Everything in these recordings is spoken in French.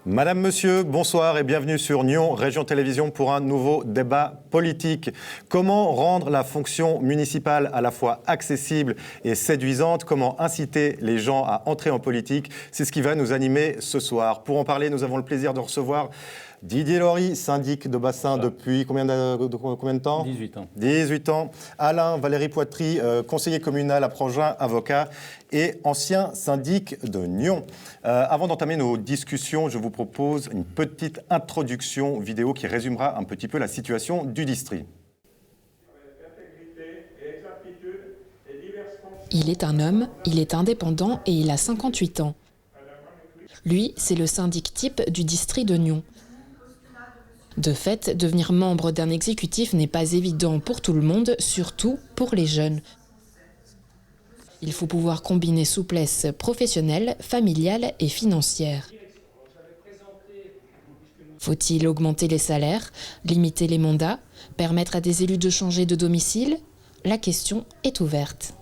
Madame, Monsieur, bonsoir et bienvenue sur Nyon, Région Télévision pour un nouveau débat politique. Comment rendre la fonction municipale à la fois accessible et séduisante? Comment inciter les gens à entrer en politique? C'est ce qui va nous animer ce soir. Pour en parler, nous avons le plaisir de recevoir Didier Lory, syndic de bassin depuis combien de temps? 18 ans. 18 ans. Alain Valéry Poitry, conseiller communal à Prangin, avocat et ancien syndic de Nyon. Avant d'entamer nos discussions, je vous propose une petite introduction vidéo qui résumera un petit peu la situation du district. Il est un homme, il est indépendant et il a 58 ans. Lui, c'est le syndic type du district de Nyon. De fait, devenir membre d'un exécutif n'est pas évident pour tout le monde, surtout pour les jeunes. Il faut pouvoir combiner souplesse professionnelle, familiale et financière. Faut-il augmenter les salaires, limiter les mandats, permettre à des élus de changer de domicile? La question est ouverte.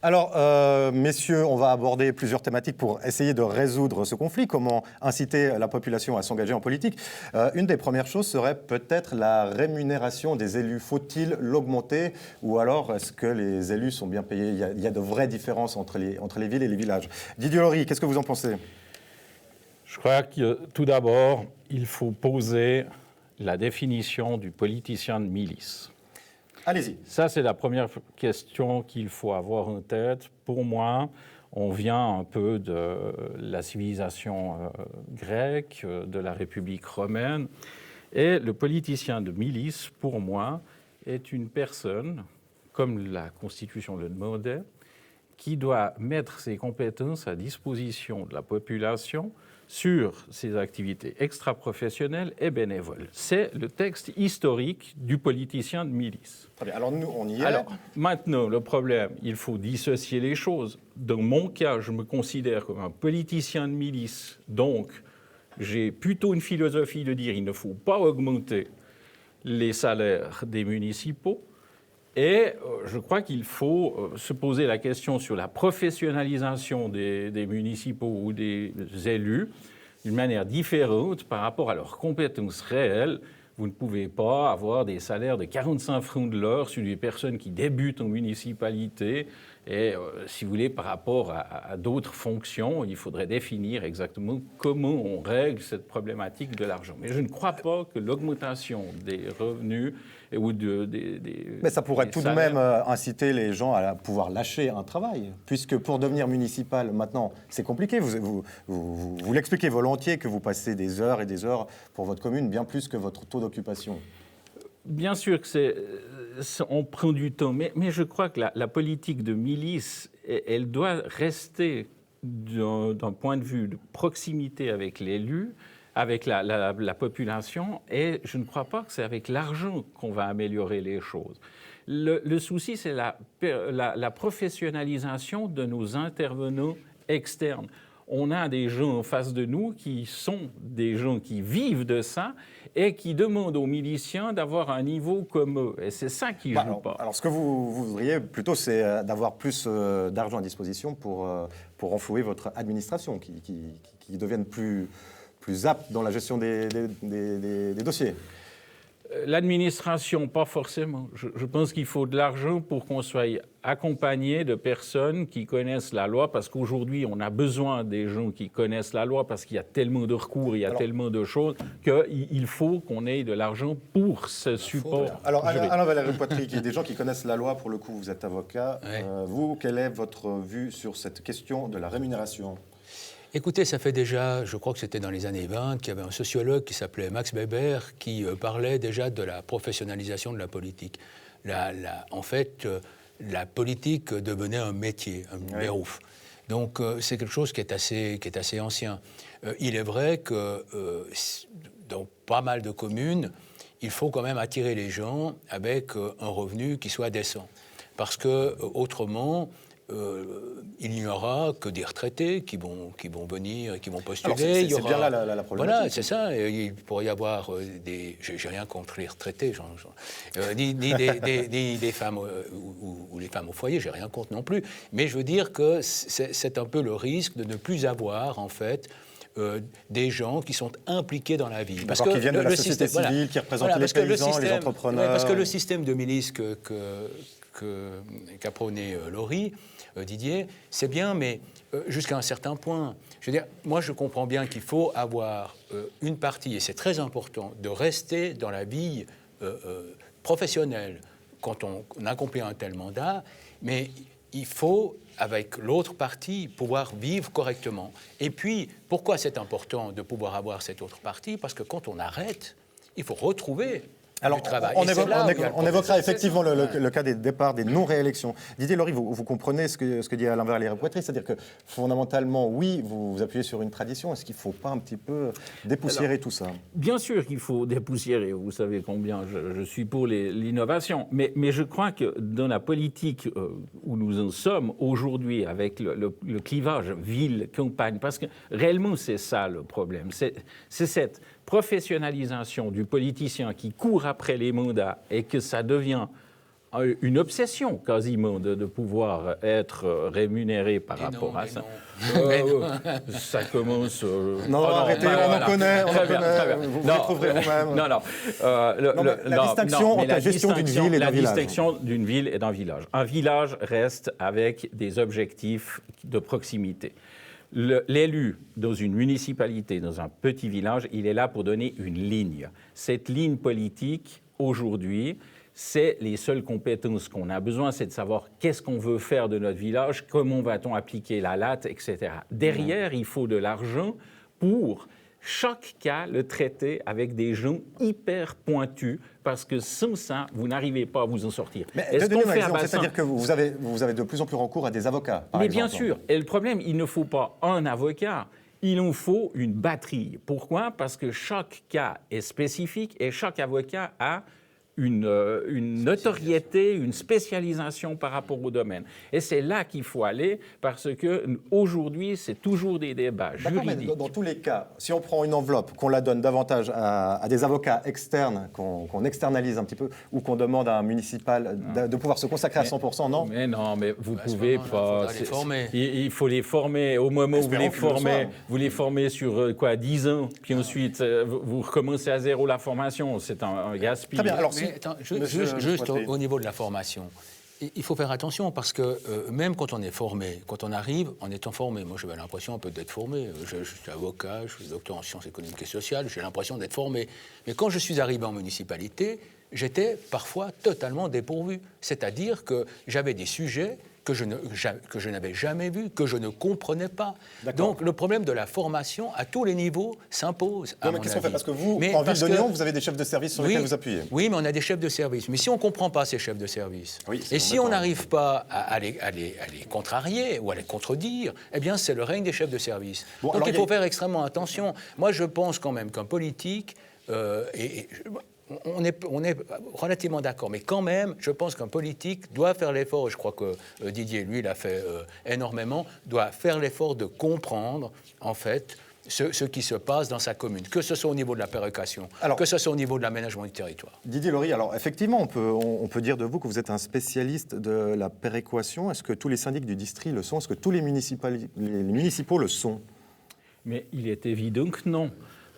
Alors, messieurs, on va aborder plusieurs thématiques pour essayer de résoudre ce conflit. Comment inciter la population à s'engager en politique? Une des premières choses serait peut-être la rémunération des élus. Faut-il l'augmenter ou alors est-ce que les élus sont bien payés? Il y a de vraies différences entre les villes et les villages. Didier Lory, qu'est-ce que vous en pensez? Je crois que tout d'abord, il faut poser la définition du politicien de milice. Allez-y. Ça, c'est la première question qu'il faut avoir en tête. Pour moi, on vient un peu de la civilisation grecque, de la République romaine. Et le politicien de milice, pour moi, est une personne, comme la Constitution le demandait, qui doit mettre ses compétences à disposition de la population sur ses activités extra-professionnelles et bénévoles. C'est le texte historique du politicien de milice. Très bien, alors nous, on y est. Alors, maintenant, le problème, il faut dissocier les choses. Dans mon cas, je me considère comme un politicien de milice, donc j'ai plutôt une philosophie de dire qu'il ne faut pas augmenter les salaires des municipaux. Et je crois qu'il faut se poser la question sur la professionnalisation des municipaux ou des élus d'une manière différente par rapport à leurs compétences réelles. Vous ne pouvez pas avoir des salaires de 45 francs de l'heure sur des personnes qui débutent en municipalité. Et si vous voulez, par rapport à d'autres fonctions, il faudrait définir exactement comment on règle cette problématique de l'argent. Mais je ne crois pas que l'augmentation des revenus ou Mais ça pourrait tout de même inciter les gens à pouvoir lâcher un travail, puisque pour devenir municipal, maintenant, c'est compliqué. Vous l'expliquez volontiers que vous passez des heures et des heures pour votre commune, bien plus que votre taux d'occupation. Bien sûr que on prend du temps, mais je crois que la politique de milice, elle doit rester d'un point de vue de proximité avec l'élu, avec la population, et je ne crois pas que c'est avec l'argent qu'on va améliorer les choses. Le souci, c'est la professionnalisation de nos intervenants externes. On a des gens en face de nous qui sont des gens qui vivent de ça et qui demandent aux miliciens d'avoir un niveau comme eux. Et c'est ça qui ne joue pas. Alors, ce que vous voudriez plutôt, c'est d'avoir plus d'argent à disposition pour renflouer votre administration, qui devienne plus apte dans la gestion des dossiers. L'administration, pas forcément. Je pense qu'il faut de l'argent pour qu'on soit accompagné de personnes qui connaissent la loi, parce qu'aujourd'hui, on a besoin des gens qui connaissent la loi, parce qu'il y a tellement de recours, il y a tellement de choses, qu'il faut qu'on ait de l'argent pour ce support. Alors, Alain Valéry Poitry, il y a des gens qui connaissent la loi, pour le coup, vous êtes avocat. Ouais. Vous, quelle est votre vue sur cette question de la rémunération ? Écoutez, ça fait déjà, je crois que c'était dans les années 20, qu'il y avait un sociologue qui s'appelait Max Weber qui parlait déjà de la professionnalisation de la politique. En fait, la politique devenait un métier, un berouf. Donc c'est quelque chose qui est assez ancien. Il est vrai que dans pas mal de communes, il faut quand même attirer les gens avec un revenu qui soit décent. Parce que autrement, il n'y aura que des retraités qui vont venir et qui vont postuler. C'est bien là la problématique. Voilà, c'est ça. Et il pourrait y avoir des... J'ai rien contre les retraités, ni des femmes ou les femmes au foyer, j'ai rien contre non plus. Mais je veux dire que c'est un peu le risque de ne plus avoir, en fait, des gens qui sont impliqués dans la vie. Parce qu'ils viennent de la société civile, qui représentent les paysans, les entrepreneurs. Parce que le système de milice qu'a prôné Didier, c'est bien, mais jusqu'à un certain point. Je veux dire, moi, je comprends bien qu'il faut avoir une partie, et c'est très important, de rester dans la vie professionnelle quand on accomplit un tel mandat, mais il faut, avec l'autre partie, pouvoir vivre correctement. Et puis, pourquoi c'est important de pouvoir avoir cette autre partie? Parce que quand on arrête, il faut retrouver du travail. On évoquera effectivement le cas des départs, des non-réélections. Didier Laurie, vous comprenez ce que dit Alain Valliere-Poitry, c'est-à-dire que fondamentalement, oui, vous vous appuyez sur une tradition. Est-ce qu'il ne faut pas un petit peu dépoussiérer tout ça? Bien sûr qu'il faut dépoussiérer. Vous savez combien je suis pour l'innovation. Mais je crois que dans la politique où nous en sommes aujourd'hui, avec le clivage ville-campagne, parce que réellement c'est ça le problème, c'est cette professionnalisation du politicien qui court après les mandats et que ça devient une obsession quasiment de pouvoir être rémunéré par rapport à ça. Ça commence... Non, arrêtez, on en connaît, vous le trouverez vous-même. La distinction entre la gestion d'une ville et d'un village. La distinction d'une ville et d'un village. Un village reste avec des objectifs de proximité. L'élu dans une municipalité, dans un petit village, il est là pour donner une ligne. Cette ligne politique, aujourd'hui, c'est les seules compétences qu'on a besoin, c'est de savoir qu'est-ce qu'on veut faire de notre village, comment va-t-on appliquer la latte, etc. Derrière, il faut de l'argent pour chaque cas le traiter avec des gens hyper pointus, parce que sans ça, vous n'arrivez pas à vous en sortir. Mais donnez-moi un exemple, c'est-à-dire que vous avez de plus en plus recours à des avocats, par exemple. Bien sûr, et le problème, il ne faut pas un avocat, il en faut une batterie. Pourquoi? Parce que chaque cas est spécifique et chaque avocat a une notoriété, une spécialisation par rapport au domaine. Et c'est là qu'il faut aller, parce qu'aujourd'hui, c'est toujours des débats juridiques. Mais dans tous les cas, si on prend une enveloppe, qu'on la donne davantage à des avocats externes, qu'on externalise un petit peu, ou qu'on demande à un municipal de pouvoir se consacrer à 100%, non? Mais non, mais vous ne pouvez pas. Il faut les former. Au moment où vous les formez sur 10 ans, puis ensuite, vous recommencez à zéro la formation. C'est un gaspillage. Très bien, alors juste au niveau de la formation, il faut faire attention parce que même quand on est formé, quand on arrive en étant formé, moi j'avais l'impression un peu d'être formé, je suis avocat, je suis docteur en sciences économiques et sociales, j'ai l'impression d'être formé. Mais quand je suis arrivé en municipalité, j'étais parfois totalement dépourvu. C'est-à-dire que j'avais des sujets que je n'avais jamais vus, que je ne comprenais pas. Donc le problème de la formation à tous les niveaux s'impose. Mais qu'est-ce qu'on fait? Parce que vous, en ville de Lyon, vous avez des chefs de service sur lesquels vous appuyez. Oui, mais on a des chefs de service. Mais si on ne comprend pas ces chefs de service, et si on n'arrive pas à les contrarier ou à les contredire, eh bien c'est le règne des chefs de service. Donc il faut faire extrêmement attention. Moi je pense quand même qu'un politique, on est relativement d'accord, mais quand même, je pense qu'un politique doit faire l'effort, et je crois que Didier, lui, l'a fait énormément, doit faire l'effort de comprendre, en fait, ce qui se passe dans sa commune, que ce soit au niveau de la péréquation, que ce soit au niveau de l'aménagement du territoire. Didier Laurie, alors effectivement, on peut dire de vous que vous êtes un spécialiste de la péréquation. Est-ce que tous les syndics du district le sont? Est-ce que tous les municipaux le sont? Mais il est évident que non.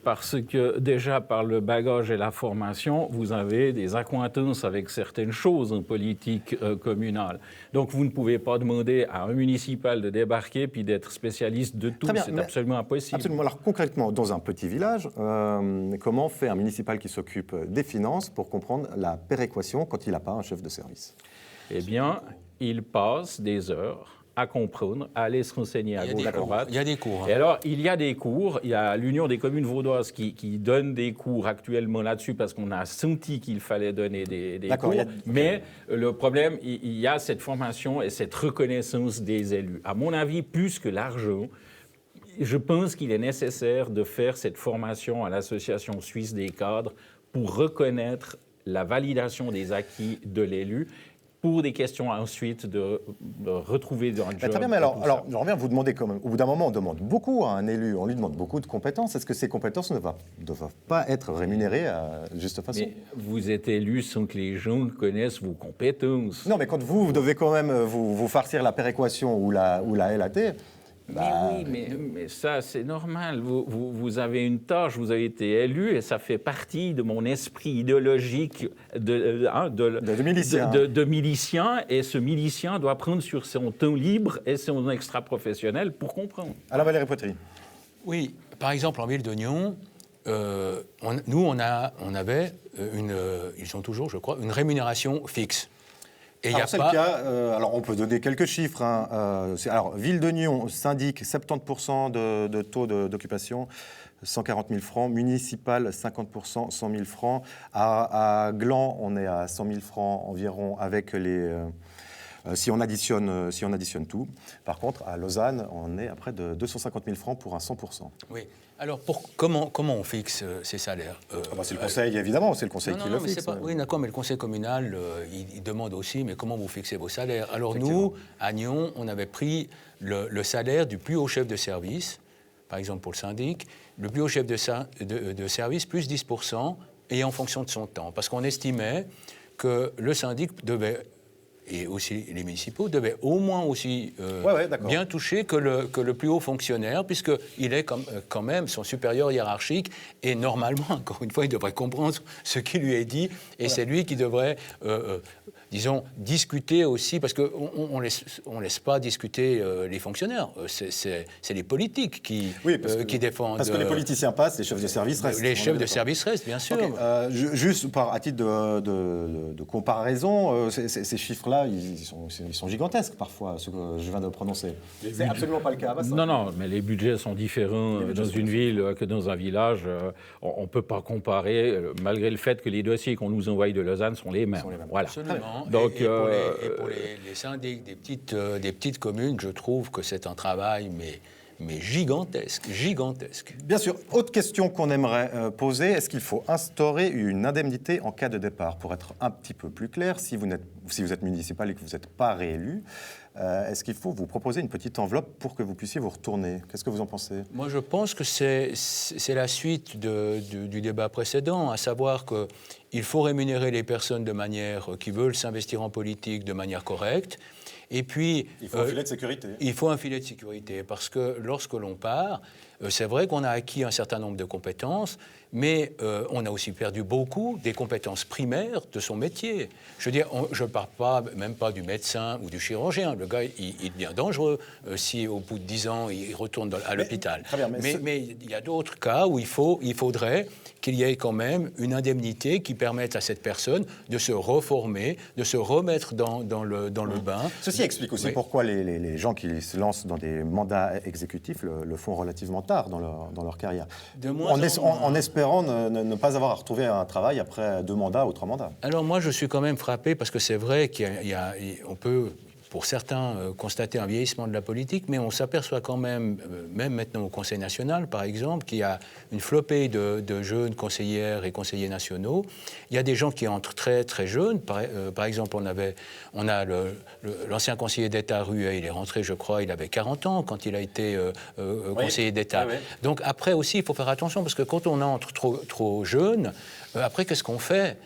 Parce que déjà par le bagage et la formation, vous avez des accointances avec certaines choses en politique communale. Donc vous ne pouvez pas demander à un municipal de débarquer puis d'être spécialiste de tout, c'est absolument impossible. Absolument. Alors concrètement, dans un petit village, comment fait un municipal qui s'occupe des finances pour comprendre la péréquation quand il n'a pas un chef de service? Eh bien, il passe des heures à comprendre, à aller se renseigner à gauche, à droite. Il y a des cours. Et alors, il y a des cours. Il y a l'Union des communes vaudoises qui donne des cours actuellement là-dessus parce qu'on a senti qu'il fallait donner des cours. Mais le problème, il y a cette formation et cette reconnaissance des élus. À mon avis, plus que l'argent, je pense qu'il est nécessaire de faire cette formation à l'Association suisse des cadres pour reconnaître la validation des acquis de l'élu pour des questions ensuite de retrouver dans le job. Très bien, mais alors je reviens vous demander quand même, au bout d'un moment, on demande beaucoup à un élu, on lui demande beaucoup de compétences. Est-ce que ces compétences ne doivent pas être rémunérées à juste façon? Mais vous êtes élu sans que les gens connaissent vos compétences. Non, mais quand vous devez quand même vous farcir la péréquation ou la LAT... Mais oui, mais ça, c'est normal. Vous avez une tâche, vous avez été élu, et ça fait partie de mon esprit idéologique de milicien. De milicien, et ce milicien doit prendre sur son temps libre et son extra-professionnel pour comprendre. Alors, Valérie Poitry. Oui, par exemple, en ville de Nyon, on avait ils sont toujours, je crois, une rémunération fixe. Et alors, c'est le cas. Alors, on peut donner quelques chiffres. Alors, Ville de Nyon, syndic, 70% de taux d'occupation, 140 000 francs. Municipal, 50%, 100 000 francs. À Gland, on est à 100 000 francs environ avec les... si on additionne tout. Par contre, à Lausanne, on est à près de 250 000 francs pour un 100%. Oui. Alors, comment on fixe ces salaires c'est le conseil, évidemment, c'est le conseil qui le fixe. Oui, d'accord, mais le conseil communal, il demande aussi, mais comment vous fixez vos salaires? Alors nous, à Nyon, on avait pris le salaire du plus haut chef de service, par exemple pour le syndic, le plus haut chef de service plus 10%, et en fonction de son temps. Parce qu'on estimait que le syndic devait... et aussi les municipaux, devaient au moins aussi bien toucher que le plus haut fonctionnaire, puisqu'il est quand même son supérieur hiérarchique, et normalement, encore une fois, il devrait comprendre ce qui lui est dit, et c'est lui qui devrait, disons, discuter aussi, parce qu'on ne laisse pas discuter les fonctionnaires, c'est les politiques qui défendent... Parce que les politiciens passent, les chefs de service restent. Les chefs de service restent, bien sûr. Juste à titre de comparaison, ces chiffres-là, ils sont gigantesques parfois, ce que je viens de prononcer. C'est absolument pas le cas à Bassin. Non, mais les budgets sont différents dans une ville que dans un village. On ne peut pas comparer, malgré le fait que les dossiers qu'on nous envoie de Lausanne sont les mêmes. Voilà. Absolument. Donc, et pour les syndics des petites communes, je trouve que c'est un travail, mais gigantesque. Bien sûr. Autre question qu'on aimerait poser, est-ce qu'il faut instaurer une indemnité en cas de départ? Pour être un petit peu plus clair, si vous êtes municipal et que vous n'êtes pas réélu, est-ce qu'il faut vous proposer une petite enveloppe pour que vous puissiez vous retourner? Qu'est-ce que vous en pensez? Moi, je pense que c'est la suite du débat précédent, à savoir qu'il faut rémunérer les personnes qui veulent s'investir en politique de manière correcte. Et puis, il faut un filet de sécurité. Il faut un filet de sécurité, parce que lorsque l'on part, c'est vrai qu'on a acquis un certain nombre de compétences, mais on a aussi perdu beaucoup des compétences primaires de son métier. Je veux dire, je ne parle même pas du médecin ou du chirurgien. Le gars, il devient dangereux si au bout de 10 ans, il retourne à l'hôpital. Mais il y a d'autres cas où il faudrait qu'il y ait quand même une indemnité qui permette à cette personne de se reformer, de se remettre dans le bain. Ceci explique aussi pourquoi les gens qui se lancent dans des mandats exécutifs le font relativement tard dans leur carrière. En espérant ne pas avoir à retrouver un travail après 2 mandats ou 3 mandats. Alors moi, je suis quand même frappé, parce que c'est vrai qu'on peut... pour certains, constater un vieillissement de la politique, mais on s'aperçoit quand même maintenant au Conseil national, par exemple, qu'il y a une flopée de jeunes conseillères et conseillers nationaux. Il y a des gens qui entrent très, très jeunes. Par exemple, on a l'ancien conseiller d'État Ruet, il est rentré, je crois, il avait 40 ans quand il a été conseiller d'État. Oui. Donc après aussi, il faut faire attention, parce que quand on entre trop jeune, après, qu'est-ce qu'on fait?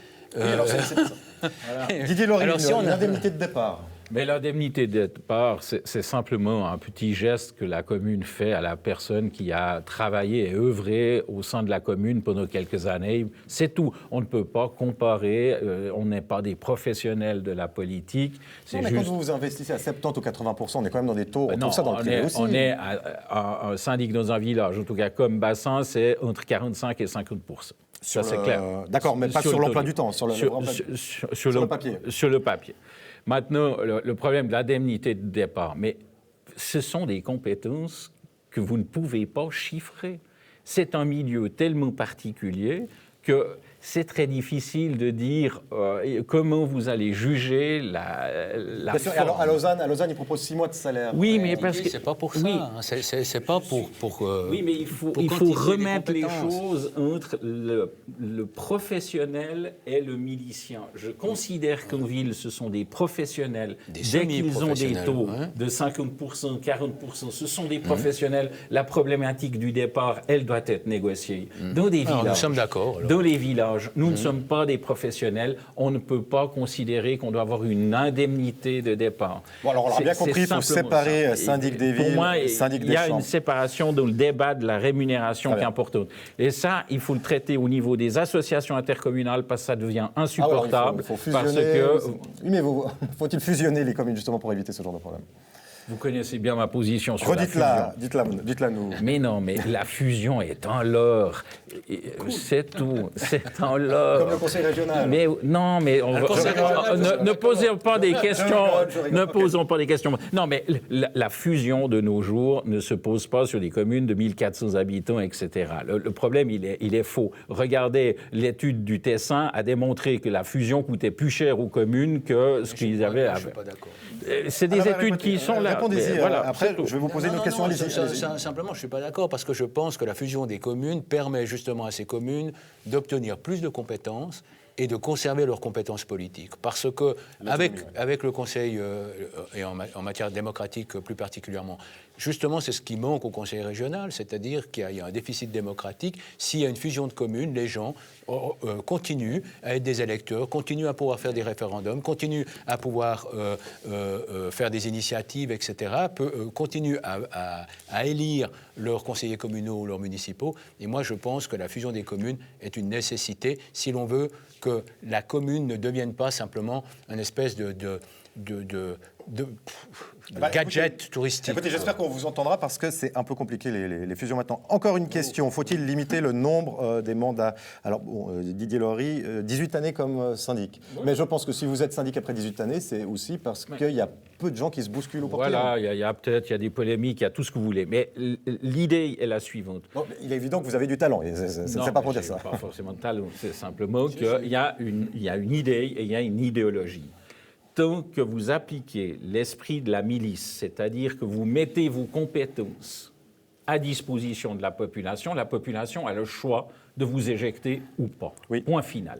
Alors, voilà. Didier Laurie, une indemnité de départ. Mais l'indemnité de départ, c'est simplement un petit geste que la commune fait à la personne qui a travaillé et œuvré au sein de la commune pendant quelques années. C'est tout. On ne peut pas comparer, on n'est pas des professionnels de la politique. Non, mais quand vous investissez à 70 ou 80%, on est quand même dans des taux, on trouve ça dans le privé aussi. On est un syndic dans un village, en tout cas comme Bassin, c'est entre 45 et 50%. Ça, c'est clair. D'accord, mais pas sur l'emploi du temps, sur le papier. Sur le papier. Maintenant, le problème de l'indemnité de départ, mais ce sont des compétences que vous ne pouvez pas chiffrer. C'est un milieu tellement particulier que c'est très difficile de dire comment vous allez juger la Bien sûr, forme. à Lausanne, ils proposent 6 mois de salaire. Oui, mais parce que c'est pas pour ça. oui. Hein. C'est pas pour oui, mais il faut remettre les choses entre le professionnel et le milicien. Je considère qu'en ville, ce sont des professionnels. Dès qu'ils ont des taux de 50%, 40%, ce sont des professionnels. La problématique du départ, elle doit être négociée. Dans des villages, nous sommes d'accord. Dans les villages, nous ne sommes pas des professionnels. On ne peut pas considérer qu'on doit avoir une indemnité de départ. Bon, alors on l'a bien compris, il faut séparer syndic des villes, pour moi, syndic des il y a chambres. une séparation dans le débat de la rémunération qui est importante. Et ça, il faut le traiter au niveau des associations intercommunales parce que ça devient insupportable. Il faut fusionner. Oui, mais faut-il fusionner les communes justement pour éviter ce genre de problème? Vous connaissez bien ma position sur la fusion. Dites-la nous. Mais non, mais la fusion est en l'or. C'est tout. C'est en l'or. Comme le conseil régional. Mais non, mais ne posons pas des questions. Ne posons pas des questions. Non, mais la fusion de nos jours ne se pose pas sur des communes de 1400 habitants, etc. Le problème, il est faux. Regardez, l'étude du Tessin a démontré que la fusion coûtait plus cher aux communes que ce qu'ils avaient. Je suis pas d'accord. C'est des études qui sont là. Répondez-y. Voilà, après, je vais vous poser une autre question. Simplement, je ne suis pas d'accord parce que je pense que la fusion des communes permet justement à ces communes d'obtenir plus de compétences et de conserver leurs compétences politiques. Parce que avec le Conseil, et en matière démocratique plus particulièrement, justement, c'est ce qui manque au Conseil régional, c'est-à-dire qu'il y a un déficit démocratique. S'il y a une fusion de communes, les gens continuent à être des électeurs, continuent à pouvoir faire des référendums, continuent à pouvoir faire des initiatives, etc., continuent à élire leurs conseillers communaux ou leurs municipaux. Et moi, je pense que la fusion des communes est une nécessité si l'on veut que la commune ne devienne pas simplement une espèce de gadget touristique. Écoutez, j'espère qu'on vous entendra parce que c'est un peu compliqué les fusions maintenant. Encore une question, faut-il limiter le nombre des mandats? Alors, Didier Laurie, 18 années comme syndic. Oui. Mais je pense que si vous êtes syndic après 18 années, c'est aussi parce qu'il y a peu de gens qui se bousculent au portillon. Voilà, il y a des polémiques, il y a tout ce que vous voulez. Mais l'idée est la suivante. Bon, il est évident que vous avez du talent, c'est pas pour dire ça. Pas forcément de talent, c'est simplement qu'il y a une idée et il y a une idéologie. Tant que vous appliquez l'esprit de la milice, c'est-à-dire que vous mettez vos compétences à disposition de la population a le choix de vous éjecter ou pas. Oui. Point final.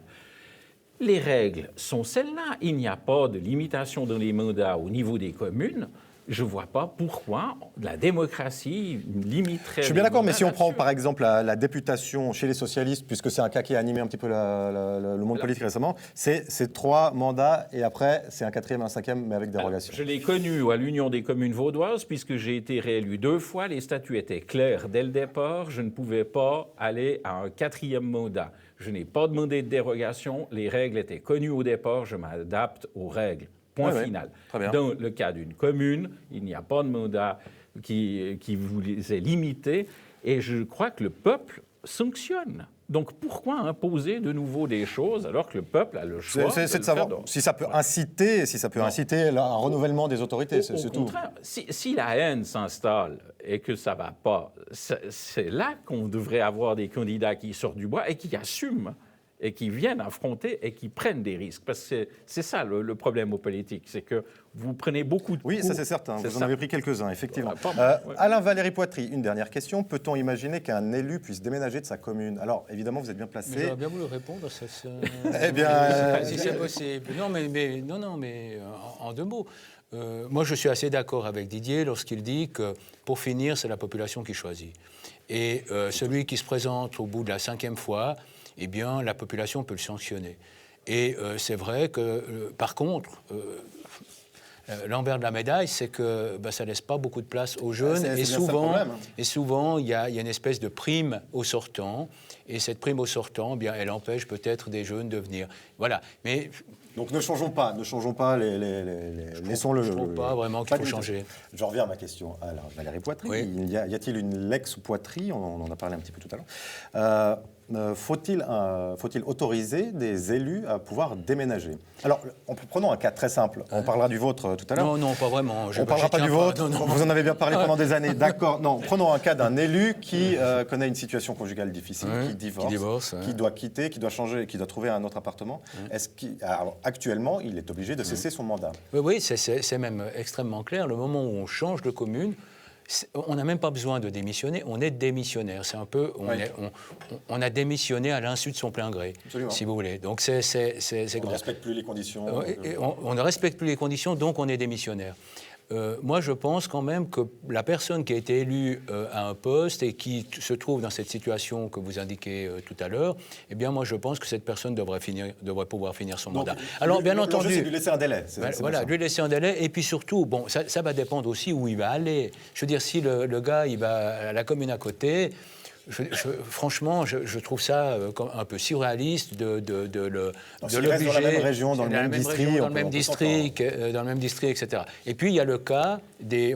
Les règles sont celles-là. Il n'y a pas de limitation dans les mandats au niveau des communes. Je ne vois pas pourquoi la démocratie limiterait... Je suis bien d'accord, mais si on prend par exemple la députation chez les socialistes, puisque c'est un cas qui a animé un petit peu le monde politique récemment, c'est 3 mandats et après c'est un 4e et un 5e, mais avec dérogation. Je l'ai connu à l'Union des communes vaudoises, puisque j'ai été réélu 2 fois. Les statuts étaient clairs dès le départ. Je ne pouvais pas aller à un 4e mandat. Je n'ai pas demandé de dérogation. Les règles étaient connues au départ. Je m'adapte aux règles. Point final. Dans le cas d'une commune, il n'y a pas de mandat qui vous est limité et je crois que le peuple sanctionne. Donc pourquoi imposer de nouveau des choses alors que le peuple a le choix C'est de savoir si ça peut inciter, un renouvellement des autorités, c'est tout. Au contraire, si la haine s'installe et que ça ne va pas, c'est là qu'on devrait avoir des candidats qui sortent du bois et qui assument et qui viennent affronter et qui prennent des risques. Parce que c'est ça le problème aux politiques, c'est que vous prenez beaucoup de coups. Oui, ça c'est certain, vous en avez pris quelques-uns, effectivement. Ouais. Alain Valéry Poitry, une dernière question. Peut-on imaginer qu'un élu puisse déménager de sa commune? Alors, évidemment, vous êtes bien placé. J'aurais bien voulu répondre, eh bien... si c'est possible. Non, mais en 2 mots. Moi, je suis assez d'accord avec Didier lorsqu'il dit que, pour finir, c'est la population qui choisit. Et celui qui se présente au bout de la 5e fois, eh bien, la population peut le sanctionner. Et c'est vrai que, par contre, l'envers de la médaille, c'est que ça ne laisse pas beaucoup de place aux jeunes. Et souvent, il y a une espèce de prime au sortant. Et cette prime au sortant, eh bien, elle empêche peut-être des jeunes de venir. Voilà. Mais... Donc ne changeons pas, laissons-le. Je ne trouve pas vraiment qu'il faut changer. Je reviens à ma question. Alors, Valéry Poitry, oui. Y a-t-il une lex Poitry? On en a parlé un petit peu tout à l'heure. Faut-il autoriser des élus à pouvoir déménager? Alors, prenons un cas très simple. On parlera du vôtre tout à l'heure. Non, pas vraiment. On ne parlera pas du vôtre. Non. Vous en avez bien parlé pendant des années. D'accord. Non, prenons un cas d'un élu qui connaît une situation conjugale difficile, qui divorce, qui doit quitter, qui doit changer, qui doit trouver un autre appartement. Alors, actuellement, il est obligé de cesser son mandat. Oui, c'est même extrêmement clair. Le moment où on change de commune, on n'a même pas besoin de démissionner, on est démissionnaire. C'est un peu, on a démissionné à l'insu de son plein gré, si vous voulez. Donc c'est on ne respecte plus les conditions. On ne respecte plus les conditions, donc on est démissionnaire. Moi, je pense quand même que la personne qui a été élue à un poste et qui se trouve dans cette situation que vous indiquez tout à l'heure, eh bien, moi, je pense que cette personne devrait pouvoir finir son mandat. Alors, bien entendu, c'est lui laisser un délai. Lui laisser un délai. Et puis surtout, bon, ça va dépendre aussi où il va aller. Je veux dire, si le gars, il va à la commune à côté. Franchement, je trouve ça un peu surréaliste de l'obliger. Reste dans la même région, dans le même district, dans le même district, etc. Et puis il y a le cas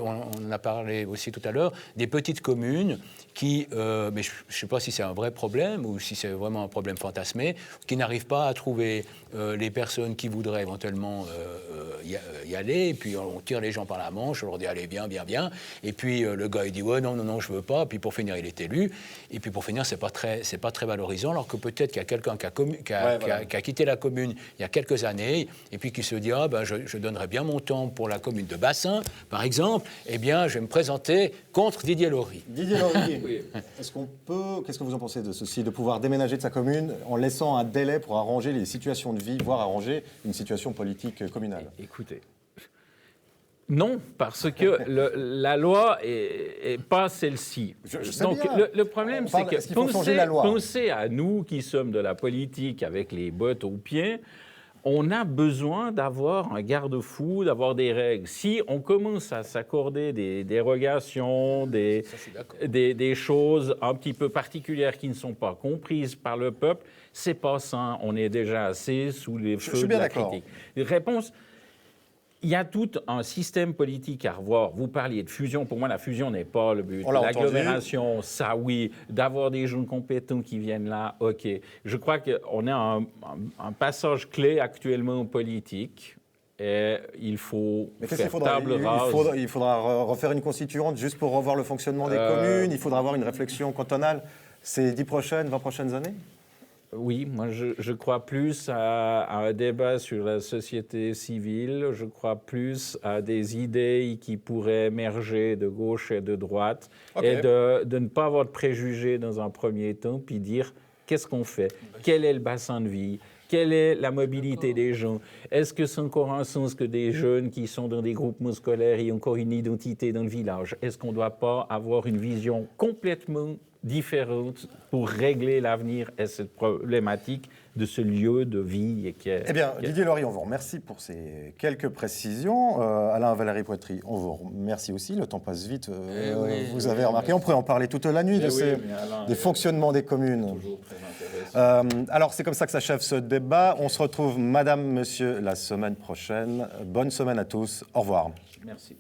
on en a parlé aussi tout à l'heure, des petites communes qui, mais je ne sais pas si c'est un vrai problème ou si c'est vraiment un problème fantasmé, qui n'arrivent pas à trouver les personnes qui voudraient éventuellement y aller, et puis on tire les gens par la manche, on leur dit allez, bien, et puis le gars il dit ouais, non, je veux pas, puis pour finir il est élu, et puis pour finir c'est pas très valorisant, alors que peut-être qu'il y a quelqu'un qui a quitté la commune il y a quelques années, et puis qui se dit je donnerais bien mon temps pour la commune de Bassin, par exemple, eh bien je vais me présenter contre Didier Laurie. Didier Laurie, qu'est-ce que vous en pensez de ceci, de pouvoir déménager de sa commune en laissant un délai pour arranger les situations de vie, voire arranger une situation politique communale? Écoutez, non, parce que la loi n'est pas celle-ci. Donc le problème, c'est que pensez à nous qui sommes de la politique avec les bottes aux pieds. On a besoin d'avoir un garde-fou, d'avoir des règles. Si on commence à s'accorder des dérogations, des choses un petit peu particulières qui ne sont pas comprises par le peuple, c'est pas sain. On est déjà assez sous les feux de la critique. Réponse. Il y a tout un système politique à revoir. Vous parliez de fusion. Pour moi, la fusion n'est pas le but. L'agglomération, ça oui. D'avoir des gens compétents qui viennent là, OK. Je crois qu'on a un passage clé actuellement politique. Et il faut faire table rase. Il faudra refaire une constituante juste pour revoir le fonctionnement des communes. Il faudra avoir une réflexion cantonale. Ces 20 prochaines années? Oui, moi je crois plus à un débat sur la société civile, je crois plus à des idées qui pourraient émerger de gauche et de droite, et de ne pas avoir de préjugés dans un premier temps, puis dire qu'est-ce qu'on fait, quel est le bassin de vie, quelle est la mobilité des gens, est-ce que c'est encore un sens que des jeunes qui sont dans des groupements scolaires aient encore une identité dans le village, est-ce qu'on ne doit pas avoir une vision complètement différentes pour régler l'avenir et cette problématique de ce lieu de vie. Eh bien, Didier Laurie, on vous remercie pour ces quelques précisions. Alain Valéry Poitry, on vous remercie aussi. Le temps passe vite, vous avez remarqué. On pourrait en parler toute la nuit des fonctionnements des communes. Toujours très intéressant. Alors, c'est comme ça que s'achève ce débat. On se retrouve, madame, monsieur, la semaine prochaine. Bonne semaine à tous. Au revoir. Merci.